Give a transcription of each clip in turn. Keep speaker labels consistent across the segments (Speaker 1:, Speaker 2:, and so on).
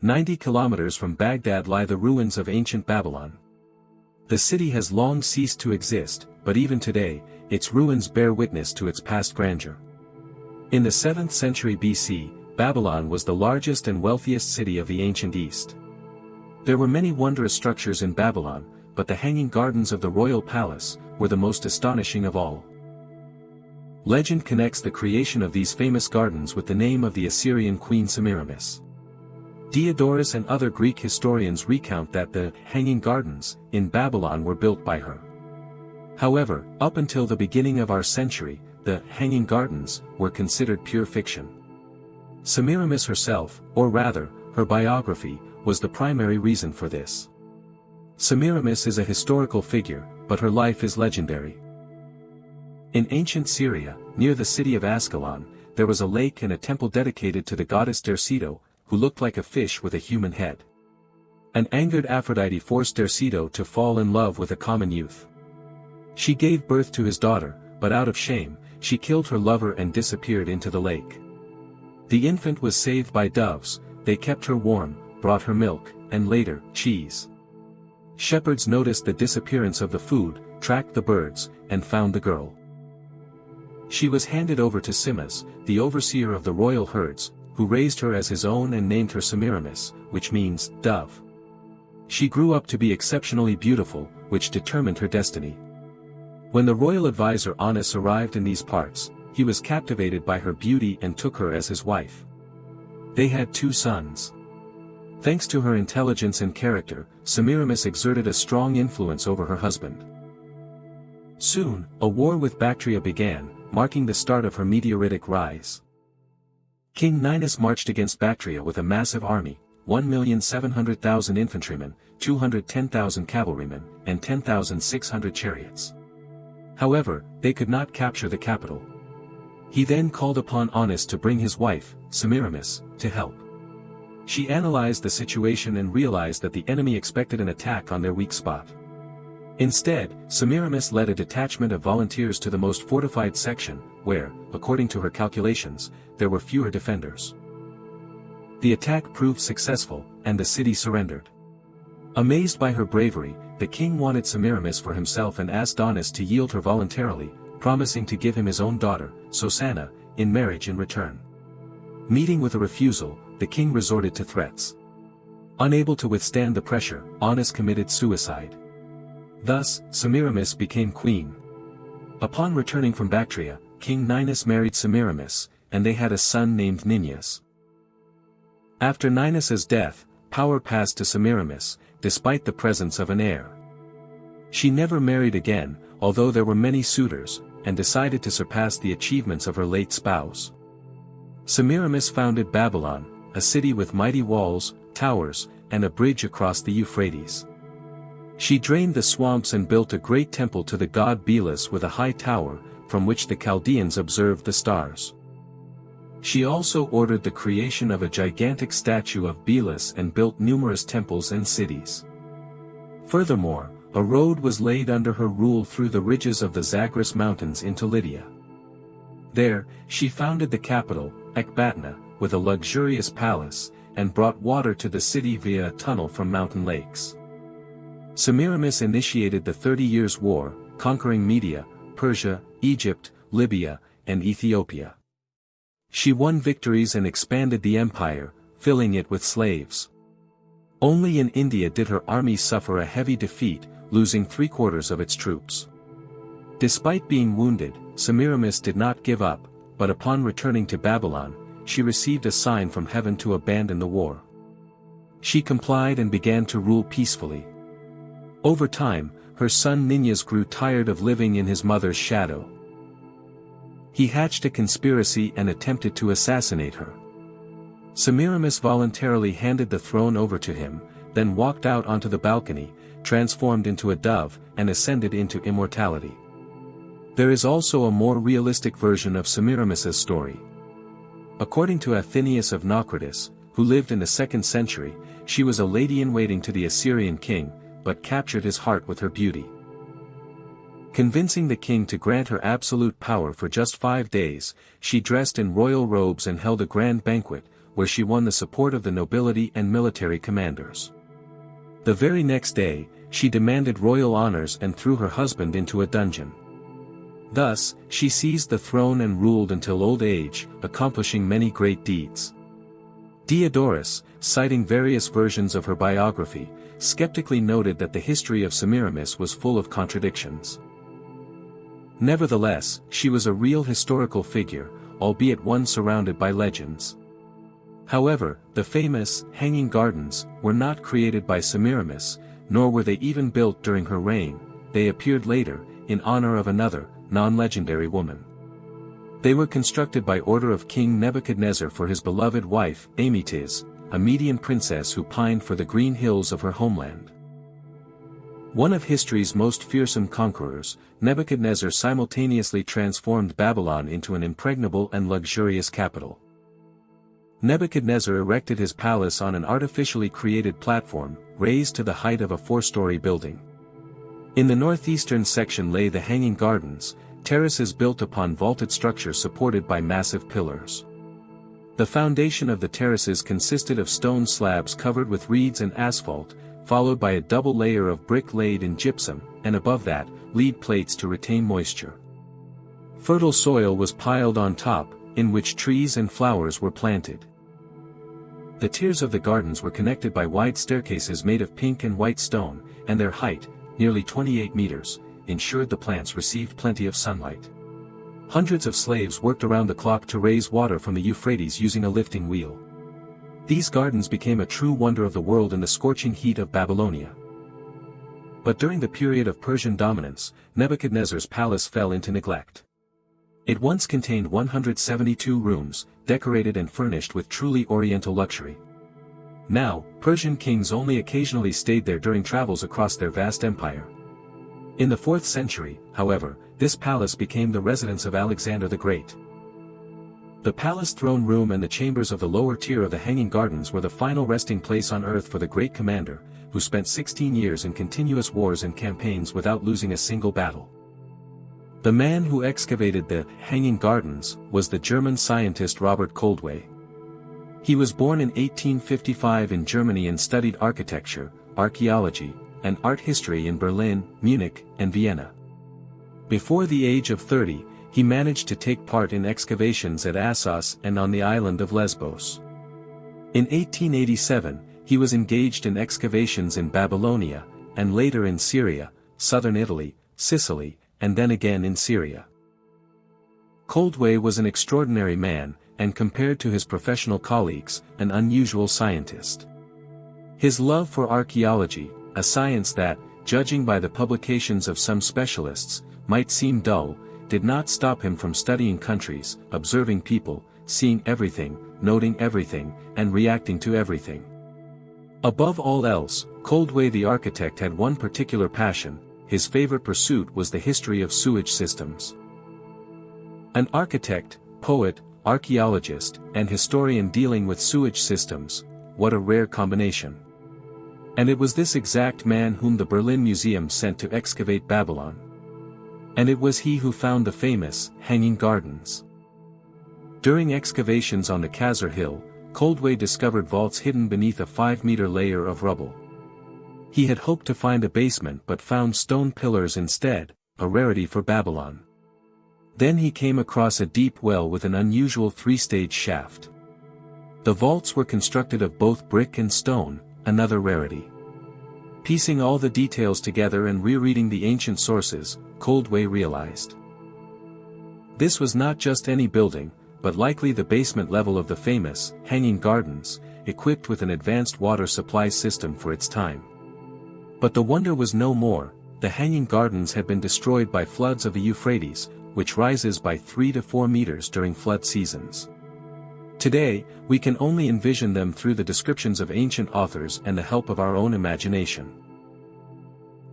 Speaker 1: 90 kilometers from Baghdad lie the ruins of ancient Babylon. The city has long ceased to exist, but even today, its ruins bear witness to its past grandeur. In the 7th century BC, Babylon was the largest and wealthiest city of the ancient East. There were many wondrous structures in Babylon, but the Hanging Gardens of the royal palace were the most astonishing of all. Legend connects the creation of these famous gardens with the name of the Assyrian queen Semiramis. Diodorus and other Greek historians recount that the Hanging Gardens in Babylon were built by her. However, up until the beginning of our century, the Hanging Gardens were considered pure fiction. Semiramis herself, or rather, her biography, was the primary reason for this. Semiramis is a historical figure, but her life is legendary. In ancient Syria, near the city of Ascalon, there was a lake and a temple dedicated to the goddess Derceto, who looked like a fish with a human head. An angered Aphrodite forced Derceto to fall in love with a common youth. She gave birth to his daughter, but out of shame, she killed her lover and disappeared into the lake. The infant was saved by doves, they kept her warm, brought her milk, and later, cheese. Shepherds noticed the disappearance of the food, tracked the birds, and found the girl. She was handed over to Simas, the overseer of the royal herds, who raised her as his own and named her Semiramis, which means, dove. She grew up to be exceptionally beautiful, which determined her destiny. When the royal advisor Anas arrived in these parts, he was captivated by her beauty and took her as his wife. They had 2 sons. Thanks to her intelligence and character, Semiramis exerted a strong influence over her husband. Soon, a war with Bactria began, marking the start of her meteoritic rise. King Ninus marched against Bactria with a massive army, 1,700,000 infantrymen, 210,000 cavalrymen, and 10,600 chariots. However, they could not capture the capital. He then called upon Anas to bring his wife, Semiramis, to help. She analyzed the situation and realized that the enemy expected an attack on their weak spot. Instead, Semiramis led a detachment of volunteers to the most fortified section, where, according to her calculations, there were fewer defenders. The attack proved successful, and the city surrendered. Amazed by her bravery, the king wanted Semiramis for himself and asked Anas to yield her voluntarily, promising to give him his own daughter, Susanna, in marriage in return. Meeting with a refusal, the king resorted to threats. Unable to withstand the pressure, Anas committed suicide. Thus, Semiramis became queen. Upon returning from Bactria, King Ninus married Semiramis, and they had a son named Ninus. After Ninus's death, power passed to Semiramis, despite the presence of an heir. She never married again, although there were many suitors, and decided to surpass the achievements of her late spouse. Semiramis founded Babylon, a city with mighty walls, towers, and a bridge across the Euphrates. She drained the swamps and built a great temple to the god Belus with a high tower, from which the Chaldeans observed the stars. She also ordered the creation of a gigantic statue of Belus and built numerous temples and cities. Furthermore, a road was laid under her rule through the ridges of the Zagros Mountains into Lydia. There, she founded the capital, Ecbatana, with a luxurious palace, and brought water to the city via a tunnel from mountain lakes. Semiramis initiated the 30 Years' War, conquering Media, Persia, Egypt, Libya, and Ethiopia. She won victories and expanded the empire, filling it with slaves. Only in India did her army suffer a heavy defeat, losing 3/4 of its troops. Despite being wounded, Semiramis did not give up, but upon returning to Babylon, she received a sign from heaven to abandon the war. She complied and began to rule peacefully. Over time, her son Ninus grew tired of living in his mother's shadow. He hatched a conspiracy and attempted to assassinate her. Semiramis voluntarily handed the throne over to him, then walked out onto the balcony, transformed into a dove, and ascended into immortality. There is also a more realistic version of Semiramis's story. According to Athenaeus of Naucratis, who lived in the 2nd century, she was a lady-in-waiting to the Assyrian king, but captured his heart with her beauty. Convincing the king to grant her absolute power for just 5 days, she dressed in royal robes and held a grand banquet, where she won the support of the nobility and military commanders. The very next day, she demanded royal honors and threw her husband into a dungeon. Thus, she seized the throne and ruled until old age, accomplishing many great deeds. Diodorus, citing various versions of her biography, skeptically noted that the history of Semiramis was full of contradictions. Nevertheless, she was a real historical figure, albeit one surrounded by legends. However, the famous Hanging Gardens were not created by Semiramis, nor were they even built during her reign. They appeared later, in honor of another, non-legendary woman. They were constructed by order of King Nebuchadnezzar for his beloved wife, Amytis, a Median princess who pined for the green hills of her homeland. One of history's most fearsome conquerors, Nebuchadnezzar simultaneously transformed Babylon into an impregnable and luxurious capital. Nebuchadnezzar erected his palace on an artificially created platform, raised to the height of a 4-story building. In the northeastern section lay the Hanging Gardens, terraces built upon vaulted structures supported by massive pillars. The foundation of the terraces consisted of stone slabs covered with reeds and asphalt, followed by a double layer of brick laid in gypsum, and above that, lead plates to retain moisture. Fertile soil was piled on top, in which trees and flowers were planted. The tiers of the gardens were connected by wide staircases made of pink and white stone, and their height, nearly 28 meters, ensured the plants received plenty of sunlight. Hundreds of slaves worked around the clock to raise water from the Euphrates using a lifting wheel. These gardens became a true wonder of the world in the scorching heat of Babylonia. But during the period of Persian dominance, Nebuchadnezzar's palace fell into neglect. It once contained 172 rooms, decorated and furnished with truly oriental luxury. Now, Persian kings only occasionally stayed there during travels across their vast empire. In the 4th century, however, this palace became the residence of Alexander the Great. The palace throne room and the chambers of the lower tier of the Hanging Gardens were the final resting place on earth for the great commander, who spent 16 years in continuous wars and campaigns without losing a single battle. The man who excavated the Hanging Gardens was the German scientist Robert Koldewey. He was born in 1855 in Germany and studied architecture, archaeology, and art history in Berlin, Munich, and Vienna. Before the age of 30, he managed to take part in excavations at Assos and on the island of Lesbos. In 1887, he was engaged in excavations in Babylonia, and later in Syria, southern Italy, Sicily, and then again in Syria. Koldewey was an extraordinary man, and compared to his professional colleagues, an unusual scientist. His love for archaeology, a science that, judging by the publications of some specialists, might seem dull, did not stop him from studying countries, observing people, seeing everything, noting everything, and reacting to everything. Above all else, Koldewey the architect had one particular passion. His favorite pursuit was the history of sewage systems. An architect, poet, archaeologist, and historian dealing with sewage systems, what a rare combination. And it was this exact man whom the Berlin Museum sent to excavate Babylon. And it was he who found the famous Hanging Gardens. During excavations on the Khazar Hill, Koldewey discovered vaults hidden beneath a 5-meter layer of rubble. He had hoped to find a basement but found stone pillars instead, a rarity for Babylon. Then he came across a deep well with an unusual 3-stage shaft. The vaults were constructed of both brick and stone, another rarity. Piecing all the details together and rereading the ancient sources, Koldewey realized. This was not just any building, but likely the basement level of the famous Hanging Gardens, equipped with an advanced water supply system for its time. But the wonder was no more. The Hanging Gardens had been destroyed by floods of the Euphrates, which rises by 3 to 4 meters during flood seasons. Today, we can only envision them through the descriptions of ancient authors and the help of our own imagination.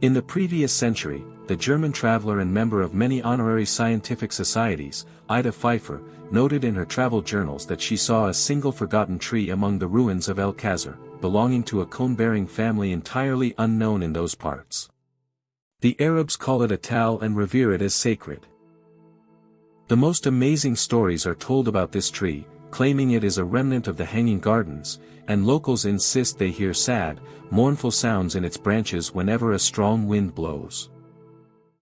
Speaker 1: In the previous century, the German traveler and member of many honorary scientific societies, Ida Pfeiffer, noted in her travel journals that she saw a single forgotten tree among the ruins of El Khazar, belonging to a cone-bearing family entirely unknown in those parts. The Arabs call it a tal and revere it as sacred. The most amazing stories are told about this tree, claiming it is a remnant of the Hanging Gardens, and locals insist they hear sad, mournful sounds in its branches whenever a strong wind blows.